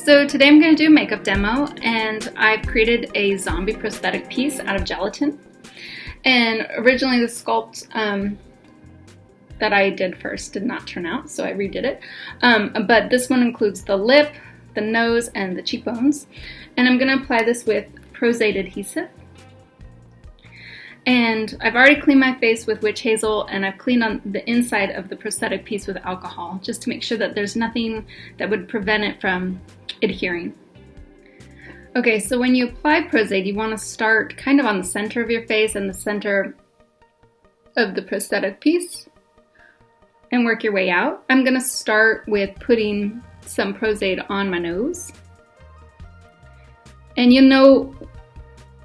So today I'm going to do a makeup demo, and I've created a zombie prosthetic piece out of gelatin. And originally the sculpt that I did first did not turn out, so I redid it. But this one includes the lip, the nose, and the cheekbones. And I'm going to apply this with prosthetic adhesive. And I've already cleaned my face with witch hazel, and I've cleaned on the inside of the prosthetic piece with alcohol, just to make sure that there's nothing that would prevent it from adhering. Okay, so when you apply prosthetic, you want to start kind of on the center of your face and the center of the prosthetic piece and work your way out. I'm going to start with putting some prosthetic on my nose. And you'll know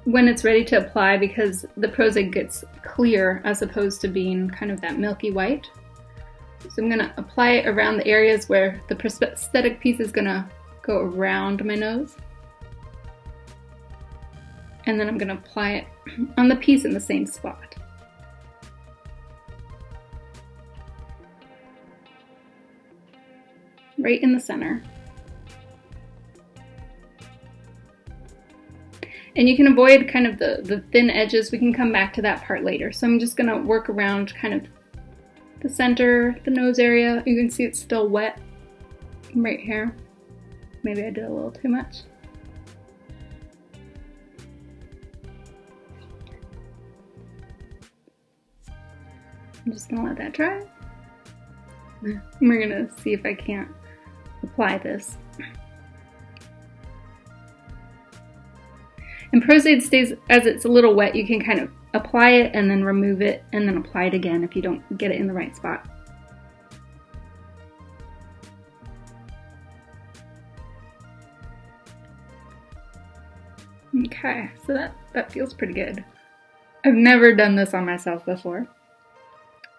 when it's ready to apply because the prosthetic gets clear as opposed to being kind of that milky white. So I'm going to apply it around the areas where the prosthetic piece is going to go around my nose. And then I'm going to apply it on the piece in the same spot. Right in the center. And you can avoid kind of the thin edges. We can come back to that part later. So I'm just going to work around kind of the center, the nose area. You can see it's still wet right here. Maybe I did a little too much. I'm just going to let that dry. And we're going to see if I can't apply this. And prosthetic stays, as it's a little wet, you can kind of apply it and then remove it and then apply it again if you don't get it in the right spot. Okay, so that feels pretty good. I've never done this on myself before,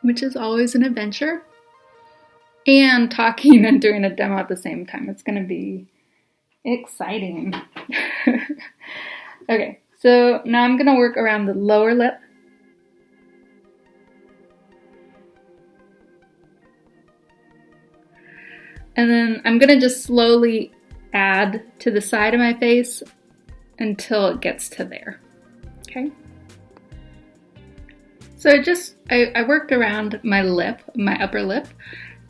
which is always an adventure. And talking and doing a demo at the same time. It's going to be exciting. Okay, so now I'm going to work around the lower lip. And then I'm going to just slowly add to the side of my face until it gets to there. Okay? So I worked around my lip, my upper lip,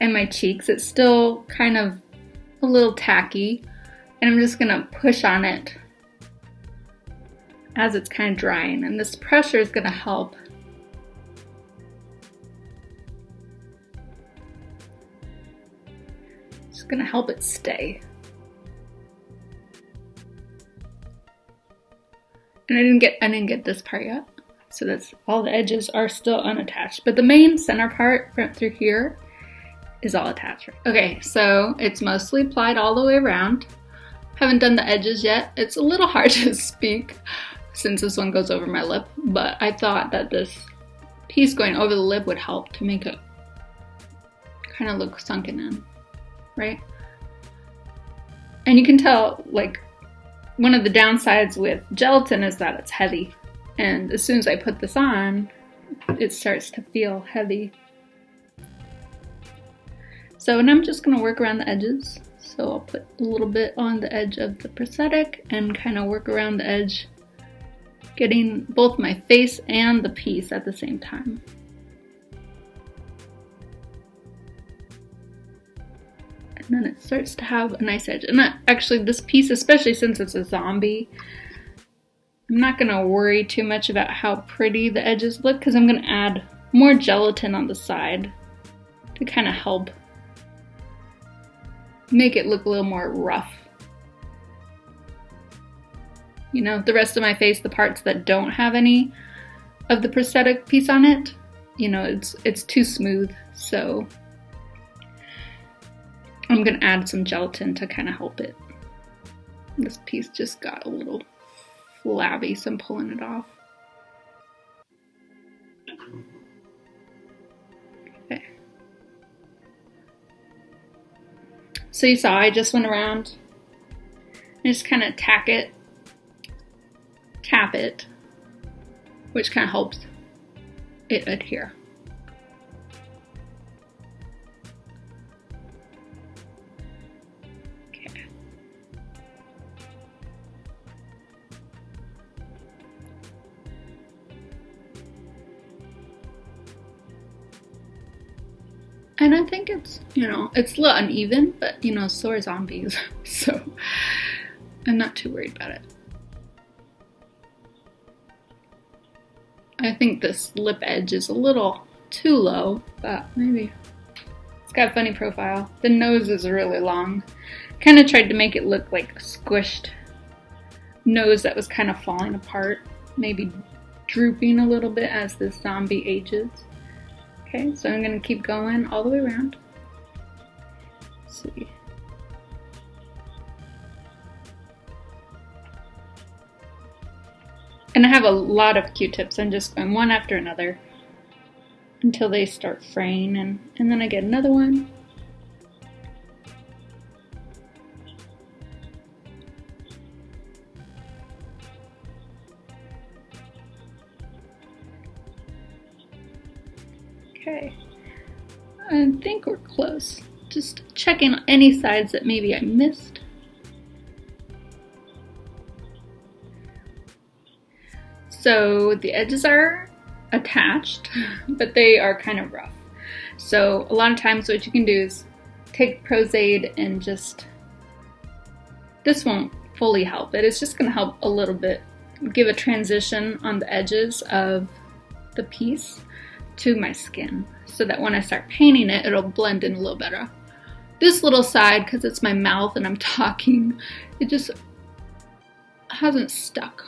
and my cheeks. It's still kind of a little tacky, and I'm just going to push on it as it's kind of drying, and this pressure is going to help. It's going to help it stay. And I didn't get this part yet, so that's all the edges are still unattached, but the main center part through here is all attached. Okay, so it's mostly applied all the way around. Haven't done the edges yet. It's a little hard to speak since this one goes over my lip, but I thought that this piece going over the lip would help to make it kind of look sunken in, right? And you can tell, like, one of the downsides with gelatin is that it's heavy, and as soon as I put this on, it starts to feel heavy. So, and I'm just going to work around the edges. So I'll put a little bit on the edge of the prosthetic and kind of work around the edge, getting both my face and the piece at the same time. And then it starts to have a nice edge. And actually this piece, especially since it's a zombie, I'm not going to worry too much about how pretty the edges look because I'm going to add more gelatin on the side to kind of help make it look a little more rough. You know, the rest of my face, the parts that don't have any of the prosthetic piece on it, you know, it's too smooth. So I'm going to add some gelatin to kind of help it. This piece just got a little flabby, so I'm pulling it off. Okay. So you saw I just went around and just kind of tap it, which kind of helps it adhere. And I think it's, it's a little uneven, but, so are zombies. So I'm not too worried about it. I think this lip edge is a little too low, but maybe. It's got a funny profile. The nose is really long. Kind of tried to make it look like a squished nose that was kind of falling apart. Maybe drooping a little bit as this zombie ages. Okay, so I'm going to keep going all the way around. Let's see. And I have a lot of Q-tips. I'm just going one after another until they start fraying, and then I get another one. Okay, I think we're close. Just checking any sides that maybe I missed. So the edges are attached, but they are kind of rough. So a lot of times what you can do is take Pros-Aid and just, this won't fully help it. It's just going to help a little bit, give a transition on the edges of the piece to my skin, so that when I start painting it, it'll blend in a little better. This little side, because it's my mouth and I'm talking, it just hasn't stuck.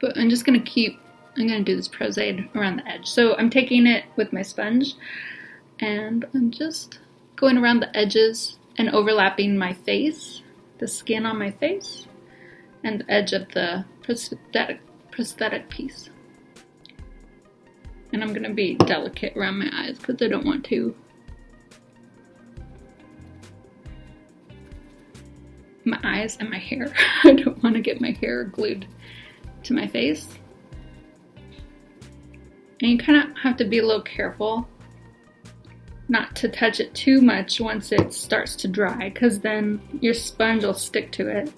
But I'm just going to do this Pros-Aid around the edge. So I'm taking it with my sponge, and I'm just going around the edges and overlapping my face, the skin on my face, and the edge of the prosthetic piece. And I'm going to be delicate around my eyes because I don't want to. My eyes and my hair. I don't want to get my hair glued to my face. And you kind of have to be a little careful not to touch it too much once it starts to dry, because then your sponge will stick to it.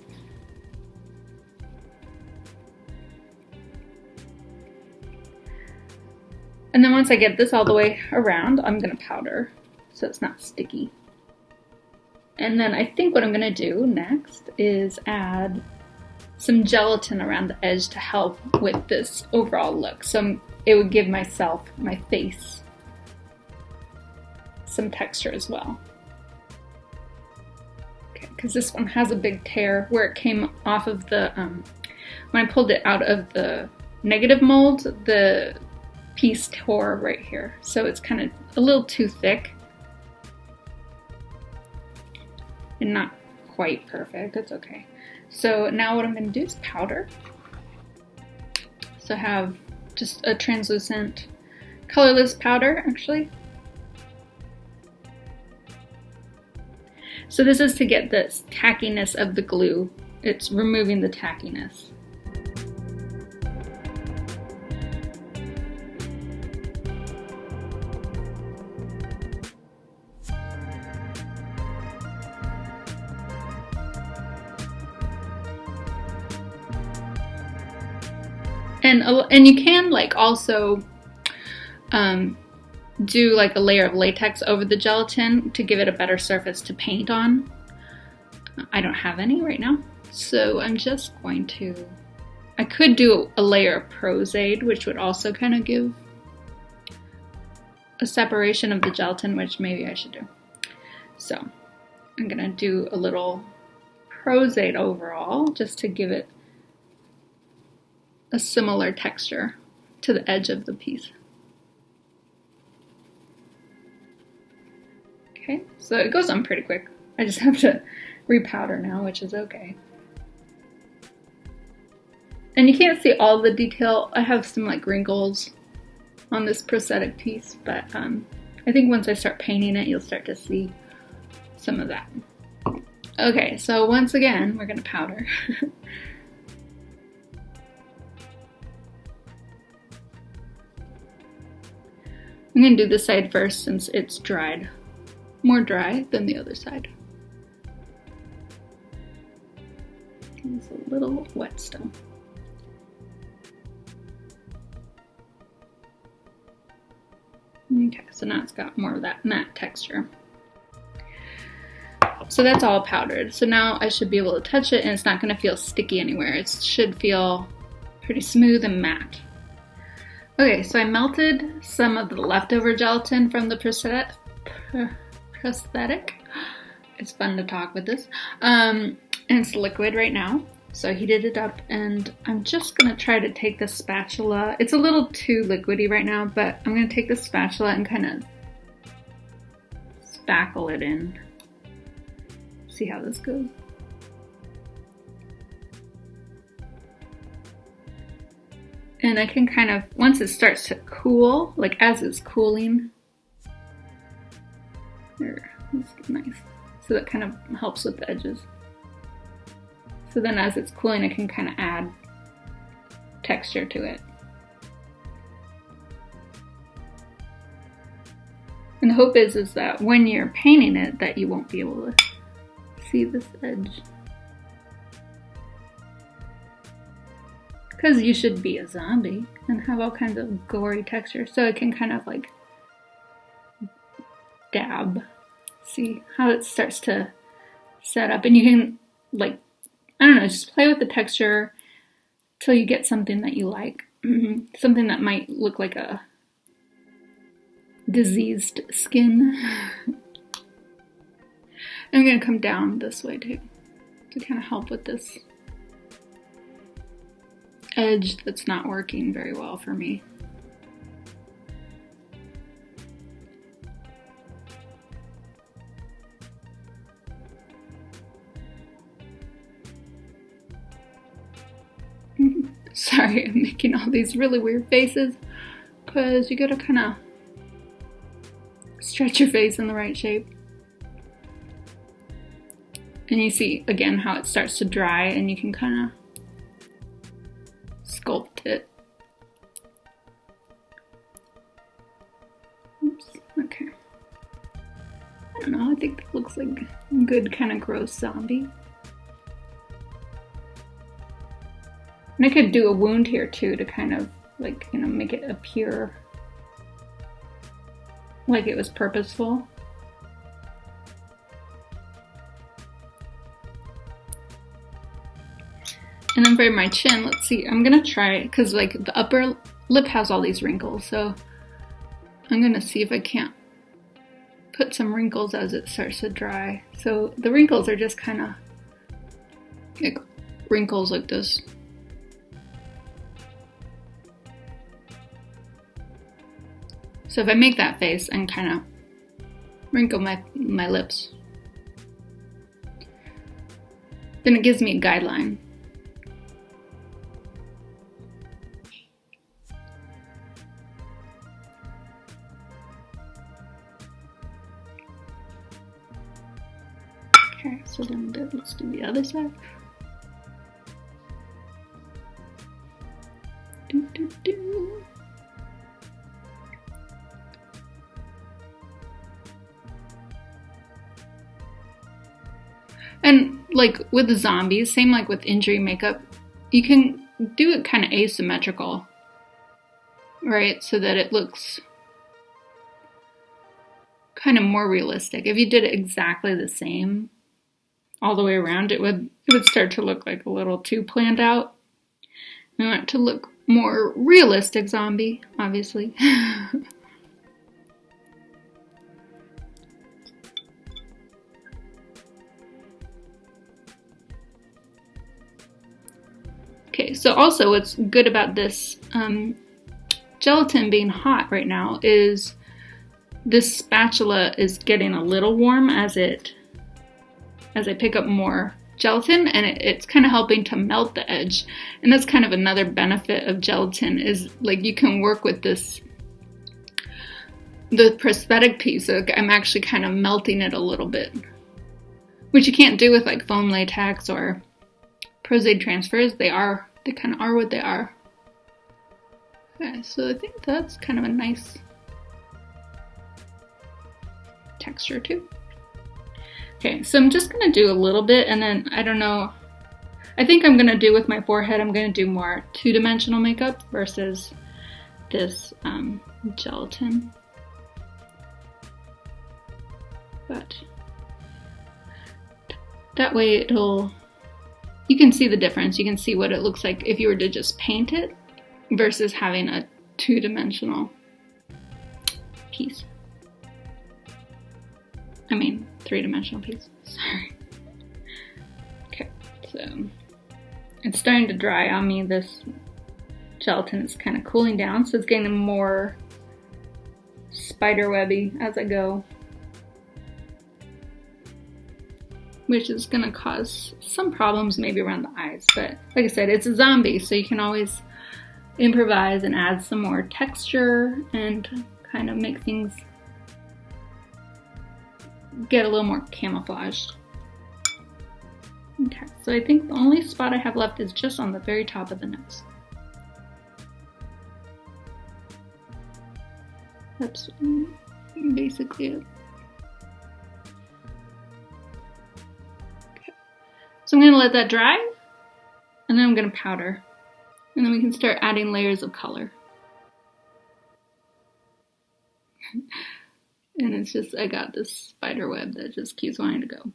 And then once I get this all the way around, I'm going to powder so it's not sticky. And then I think what I'm going to do next is add some gelatin around the edge to help with this overall look. So it would give my face, some texture as well. Okay, because this one has a big tear where it came off of the, when I pulled it out of the negative mold, the piece tore right here. So it's kind of a little too thick and not quite perfect. It's okay. So now what I'm going to do is powder. So I have just a translucent, colorless powder actually. So this is to get this tackiness of the glue. It's removing the tackiness. And you can like also do like a layer of latex over the gelatin to give it a better surface to paint on. I don't have any right now, so I'm just going to, I could do a layer of Pros-Aid, which would also kind of give a separation of the gelatin, which maybe I should do. So I'm gonna do a little Pros-Aid overall just to give it a similar texture to the edge of the piece. Okay, so it goes on pretty quick. I just have to repowder now, which is okay. And you can't see all the detail. I have some like wrinkles on this prosthetic piece, but I think once I start painting it, you'll start to see some of that. Okay, so once again, we're gonna powder. I'm going to do this side first since it's dried. More dry than the other side. It's a little wet still. Okay, so now it's got more of that matte texture. So that's all powdered. So now I should be able to touch it and it's not going to feel sticky anywhere. It should feel pretty smooth and matte. Okay, so I melted some of the leftover gelatin from the prosthetic. It's fun to talk with this. And it's liquid right now. So I heated it up and I'm just gonna try to take the spatula. It's a little too liquidy right now, but I'm gonna take the spatula and kind of spackle it in. See how this goes. And I can kind of, once it starts to cool, like as it's cooling, there, that's nice. So that kind of helps with the edges. So then as it's cooling, I can kind of add texture to it. And the hope is that when you're painting it, that you won't be able to see this edge. Because you should be a zombie and have all kinds of gory texture. So it can kind of like dab. See how it starts to set up, and you can like, I don't know, just play with the texture till you get something that you like. Something that might look like a diseased skin. I'm gonna come down this way too to kind of help with this edge that's not working very well for me. Sorry, I'm making all these really weird faces because you gotta kind of stretch your face in the right shape. And you see again how it starts to dry and you can kind of sculpt it. Oops, okay. I don't know, I think that looks like a good kind of gross zombie. And I could do a wound here too to kind of like, you know, make it appear like it was purposeful. And then for my chin, let's see, I'm gonna try, because like the upper lip has all these wrinkles, so I'm gonna see if I can't put some wrinkles as it starts to dry. So the wrinkles are just kind of like wrinkles like this. So if I make that face and kind of wrinkle my lips, then it gives me a guideline. Okay, so then let's do the other side. Do, do, do. And like with the zombies, same like with injury makeup, you can do it kind of asymmetrical, right? So that it looks kind of more realistic. If you did it exactly the same all the way around, it would start to look like a little too planned out. We want it to look more realistic zombie, obviously. Okay, so also what's good about this gelatin being hot right now is this spatula is getting a little warm as I pick up more gelatin, and it's kind of helping to melt the edge. And that's kind of another benefit of gelatin is like you can work with the prosthetic piece. So I'm actually kind of melting it a little bit, which you can't do with like foam latex or prosthetic transfers. They kind of are what they are. Okay, so I think that's kind of a nice texture too. Okay, so I'm just gonna do a little bit, and then I don't know, I think I'm gonna do with my forehead, I'm gonna do more two-dimensional makeup versus this gelatin. but that way you can see the difference. You can see what it looks like if you were to just paint it versus having a two-dimensional piece. I mean, three-dimensional piece, sorry. Okay, so it's starting to dry on me. This gelatin is kind of cooling down, so it's getting more spiderwebby as I go, which is gonna cause some problems maybe around the eyes. But like I said, it's a zombie, so you can always improvise and add some more texture and kind of make things get a little more camouflaged. Okay, so I think the only spot I have left is just on the very top of the nose. That's basically it. Okay. So I'm going to let that dry, and then I'm going to powder. And then we can start adding layers of color. And it's just, I got this spider web that just keeps wanting to go.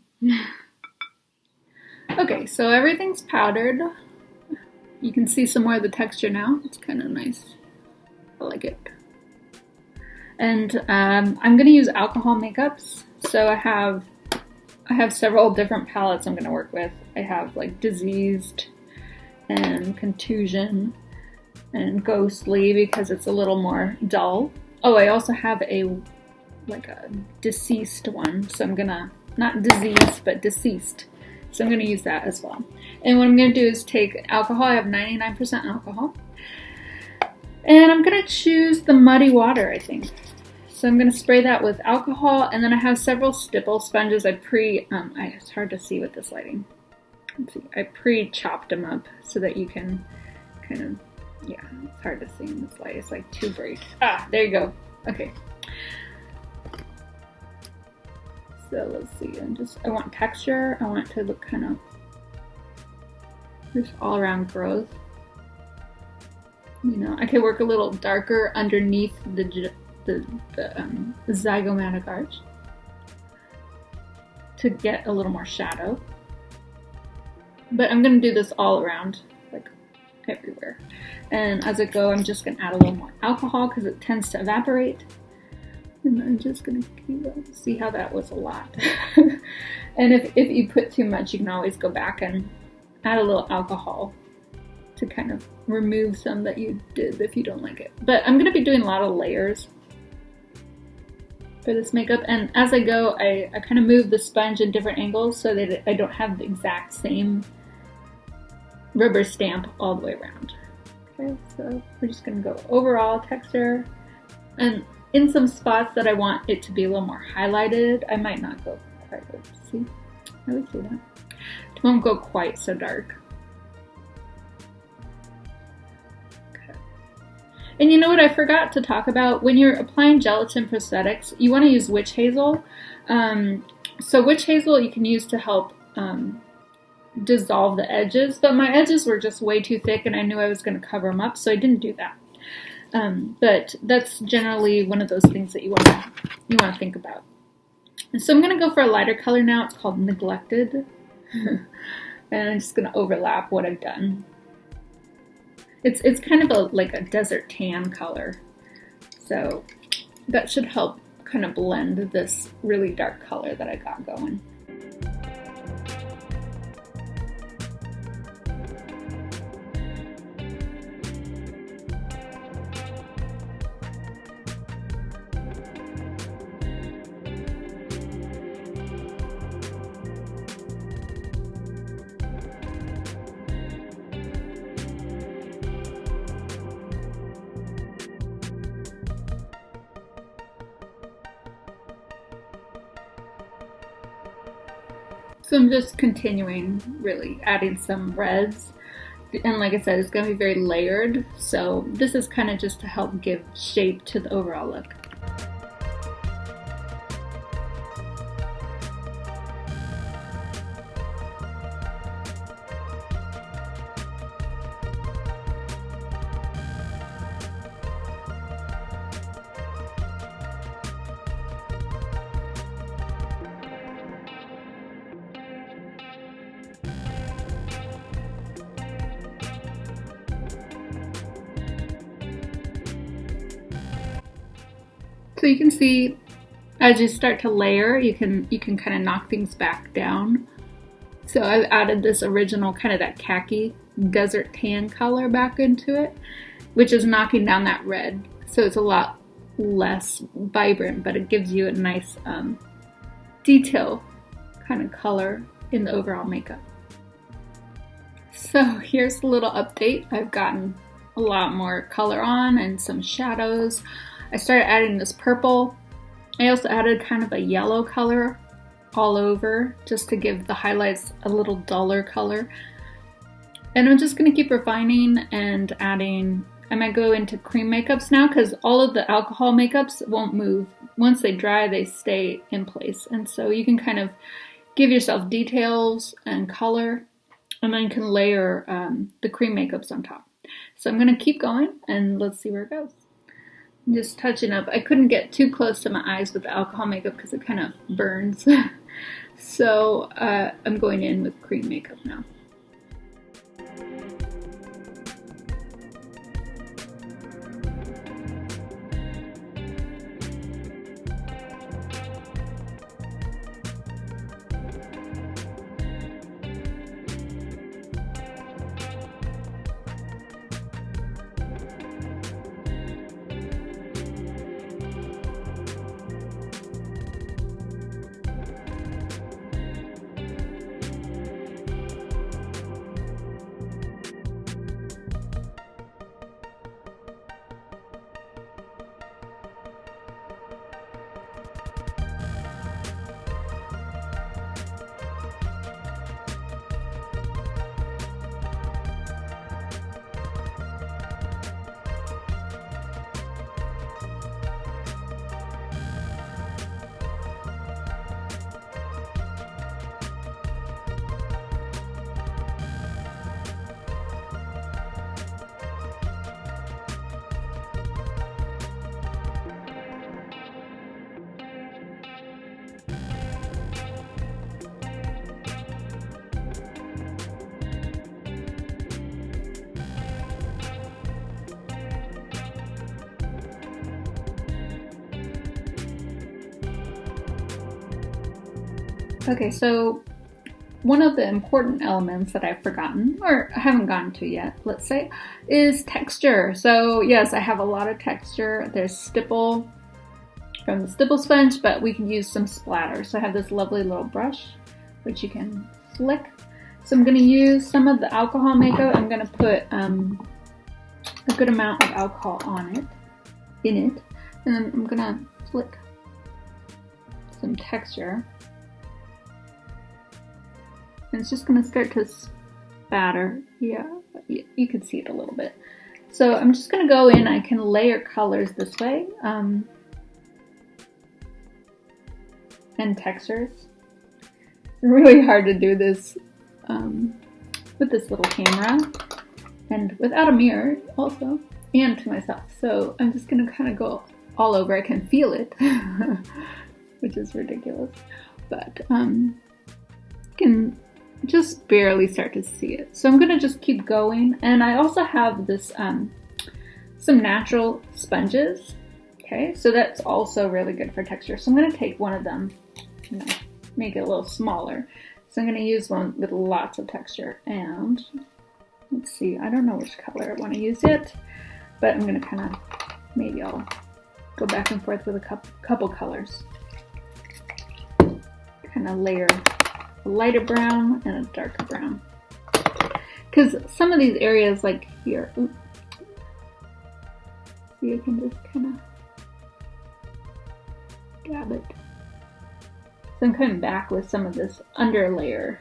Okay, so everything's powdered. You can see some more of the texture now. It's kind of nice. I like it. And I'm gonna use alcohol makeups. So I have several different palettes I'm gonna work with. I have like Diseased and Contusion and Ghostly because it's a little more dull. Oh, I also have a Deceased one. So I'm gonna, not diseased, but deceased. So I'm gonna use that as well. And what I'm gonna do is take alcohol. I have 99% alcohol. And I'm gonna choose the Muddy Water, I think. So I'm going to spray that with alcohol, and then I have several stipple sponges. It's hard to see with this lighting. Let's see. I pre-chopped them up so that you can kind of, yeah, it's hard to see in this light. It's like too bright. Ah, there you go. Okay. So let's see. I want texture. I want it to look kind of just all around growth. You know, I could work a little darker underneath the zygomatic arch to get a little more shadow. But I'm going to do this all around, like everywhere. And as I go, I'm just going to add a little more alcohol because it tends to evaporate. And I'm just going to see how that was a lot. And if you put too much, you can always go back and add a little alcohol to kind of remove some that you did if you don't like it. But I'm going to be doing a lot of layers for this makeup, and as I go, I kind of move the sponge in different angles so that I don't have the exact same rubber stamp all the way around. Okay, so we're just going to go overall texture, and in some spots that I want it to be a little more highlighted, I might not go quite, see, I would see that. It won't go quite so dark. And you know what I forgot to talk about? When you're applying gelatin prosthetics, you want to use witch hazel. So witch hazel you can use to help dissolve the edges, but my edges were just way too thick and I knew I was going to cover them up, so I didn't do that. But that's generally one of those things that you want to think about. And so I'm going to go for a lighter color now. It's called Neglected. And I'm just going to overlap what I've done. It's kind of like a desert tan color, so that should help kind of blend this really dark color that I got going. So I'm just continuing, really adding some reds. And like I said, it's going to be very layered. So this is kind of just to help give shape to the overall look. So you can see as you start to layer, you can kind of knock things back down. So I've added this original kind of that khaki desert tan color back into it, which is knocking down that red. So it's a lot less vibrant, but it gives you a nice detail kind of color in the overall makeup. So here's a little update. I've gotten a lot more color on and some shadows. I started adding this purple. I also added kind of a yellow color all over just to give the highlights a little duller color. And I'm just going to keep refining and adding. I might go into cream makeups now because all of the alcohol makeups won't move. Once they dry, they stay in place. And so you can kind of give yourself details and color, and then you can layer the cream makeups on top. So I'm going to keep going and let's see where it goes. I'm just touching up. I couldn't get too close to my eyes with the alcohol makeup because it kind of burns. So I'm going in with cream makeup now. Okay, so one of the important elements that I've forgotten, or haven't gotten to yet, let's say, is texture. So yes, I have a lot of texture. There's stipple from the stipple sponge, but we can use some splatter. So I have this lovely little brush, which you can flick. So I'm gonna use some of the alcohol makeup. I'm gonna put a good amount of alcohol on it, in it, and then I'm gonna flick some texture. And it's just going to start to spatter. Yeah, you can see it a little bit. So I'm just going to go in. I can layer colors this way. And textures. It's really hard to do this with this little camera. And without a mirror also. And to myself. So I'm just going to kind of go all over. I can feel it. Which is ridiculous. But you can just barely start to see it. So I'm gonna just keep going. And I also have this, some natural sponges. Okay, so that's also really good for texture. So I'm gonna take one of them, make it a little smaller. So I'm gonna use one with lots of texture. And let's see, I don't know which color I wanna use yet, but I'm gonna kind of, maybe I'll go back and forth with a couple colors. Kind of layer a lighter brown and a darker brown. Because some of these areas like here, oops, so you can just kind of dab it. So I'm coming back with some of this under layer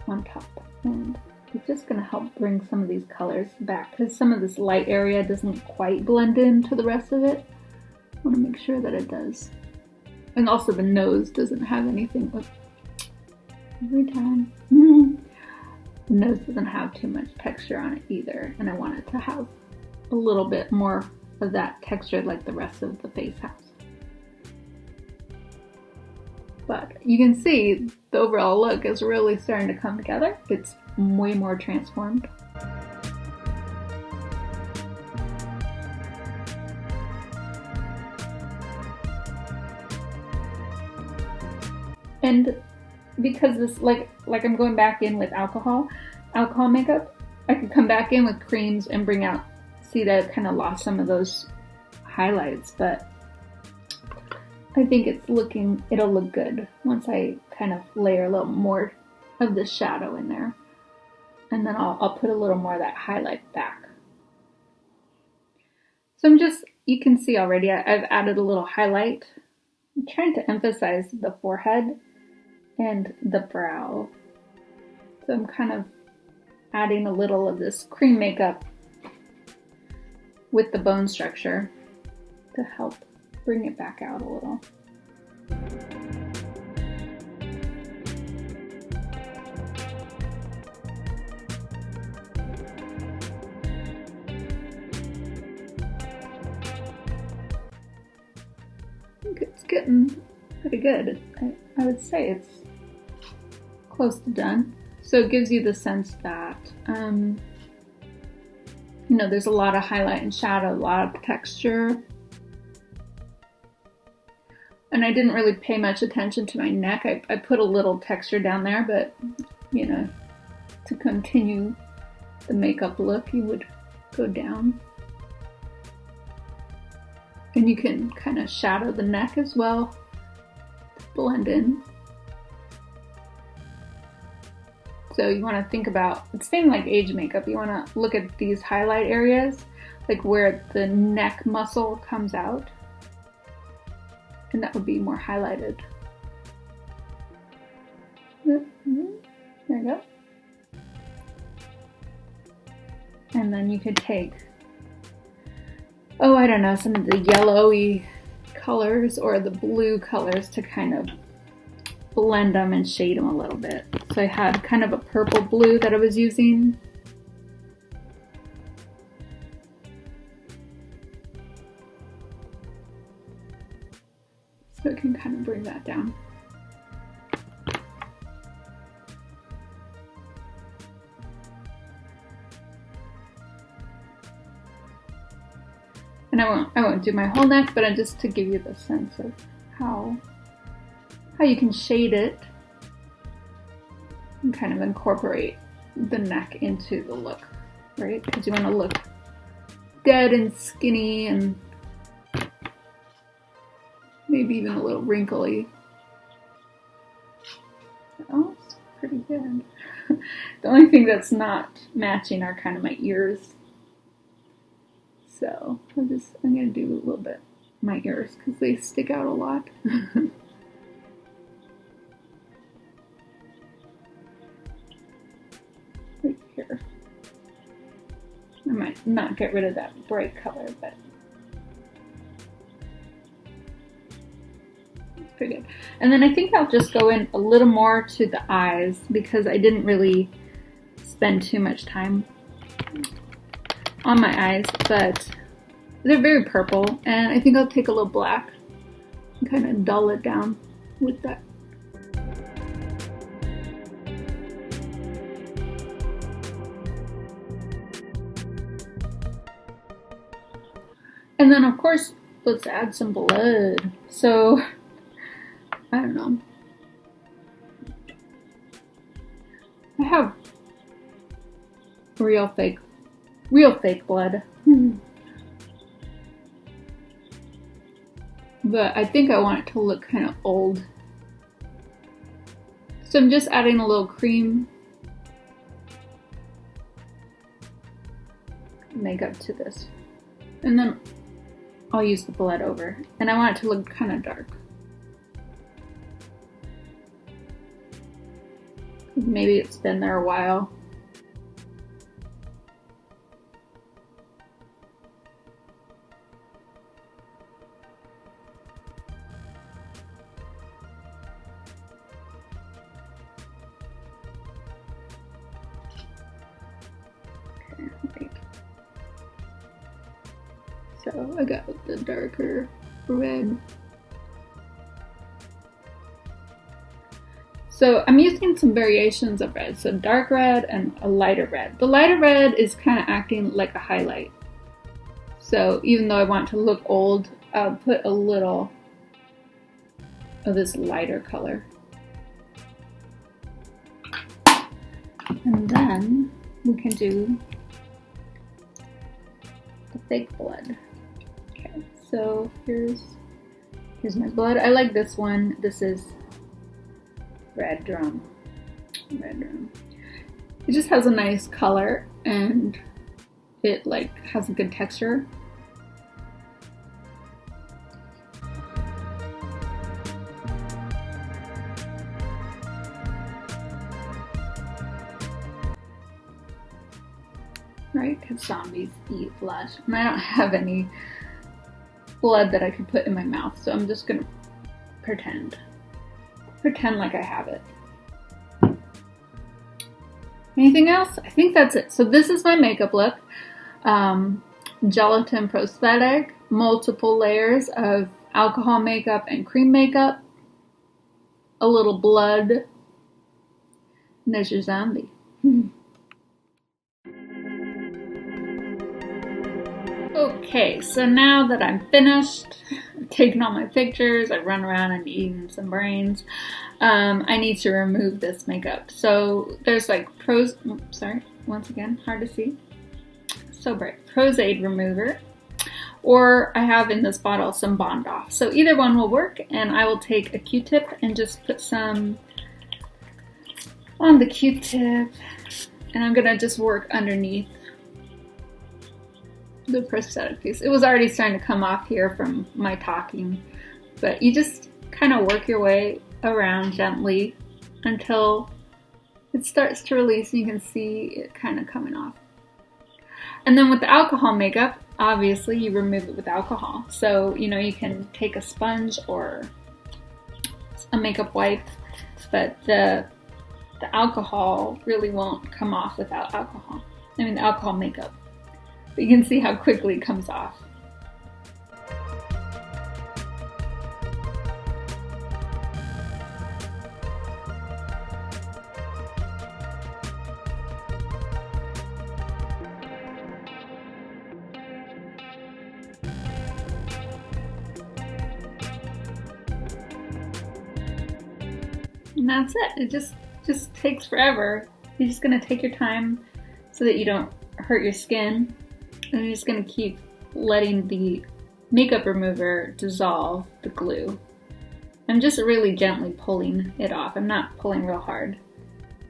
on top. And it's just going to help bring some of these colors back because some of this light area doesn't quite blend into the rest of it. I want to make sure that it does. And also the nose doesn't have anything with every time. The nose doesn't have too much texture on it either. And I want it to have a little bit more of that texture like the rest of the face has. But you can see the overall look is really starting to come together. It's way more transformed. And because this, like I'm going back in with alcohol makeup, I could come back in with creams and bring out, see that I kind of lost some of those highlights, but I think it'll look good once I kind of layer a little more of the shadow in there. And then I'll put a little more of that highlight back. So you can see already, I've added a little highlight. I'm trying to emphasize the forehead and the brow. So I'm kind of adding a little of this cream makeup with the bone structure to help bring it back out a little. I think it's getting pretty good. I would say it's close to done. So it gives you the sense that, there's a lot of highlight and shadow, a lot of texture. And I didn't really pay much attention to my neck. I put a little texture down there, but, to continue the makeup look, you would go down. And you can kind of shadow the neck as well to blend in. So you want to think about, it's same like age makeup, you want to look at these highlight areas, like where the neck muscle comes out. And that would be more highlighted. There you go. And then you could take, I don't know, some of the yellowy colors or the blue colors to kind of blend them and shade them a little bit. So I had kind of a purple blue that I was using. So it can kind of bring that down. And I won't do my whole neck, but just to give you the sense of how you can shade it and kind of incorporate the neck into the look, right? Because you want to look dead and skinny and maybe even a little wrinkly. Oh, it's pretty good. The only thing that's not matching are kind of my ears. So I'm gonna do a little bit my ears because they stick out a lot. Right here. I might not get rid of that bright color, but it's pretty good. And then I think I'll just go in a little more to the eyes because I didn't really spend too much time on my eyes, but they're very purple, and I think I'll take a little black and kind of dull it down with that. And then of course, let's add some blood. So, I don't know. I have real fake blood. But I think I want it to look kind of old. So I'm just adding a little cream makeup to this. And then I'll use the blood over. And I want it to look kind of dark. Maybe it's been there a while. So I got the darker red. So I'm using some variations of red. So dark red and a lighter red. The lighter red is kind of acting like a highlight. So even though I want to look old, I'll put a little of this lighter color then we can do the fake blood. Okay, so here's my blood. I like this one. This is red drum. It just has a nice color and it like has a good texture. Right, because zombies eat flesh. And I don't have any blood that I could put in my mouth, so I'm just gonna pretend like I have it. Anything else? I think that's it. So this is my makeup look. Gelatin prosthetic, multiple layers of alcohol makeup and cream makeup, a little blood, and there's your zombie. Okay, so now that I'm finished taking all my pictures, I've run around and eaten some brains, I need to remove this makeup. So there's like once again, hard to see. So bright. Prosthetic remover. Or I have in this bottle some Bond Off. So either one will work, and I will take a Q-tip and just put some on the Q-tip, and I'm gonna just work underneath the prosthetic piece. It was already starting to come off here from my talking, but you just kind of work your way around gently until it starts to release and you can see it kind of coming off. And then with the alcohol makeup, obviously you remove it with alcohol. So, you know, you can take a sponge or a makeup wipe, but the alcohol really won't come off without alcohol. I mean, the alcohol makeup. But you can see how quickly it comes off. And that's it. It just takes forever. You're just gonna take your time so that you don't hurt your skin. And you're just gonna keep letting the makeup remover dissolve the glue. I'm just really gently pulling it off. I'm not pulling real hard,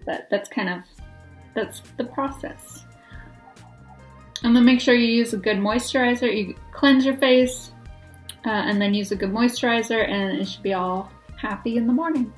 but that's the process. And then make sure you use a good moisturizer. You cleanse your face and then use a good moisturizer, and it should be all happy in the morning.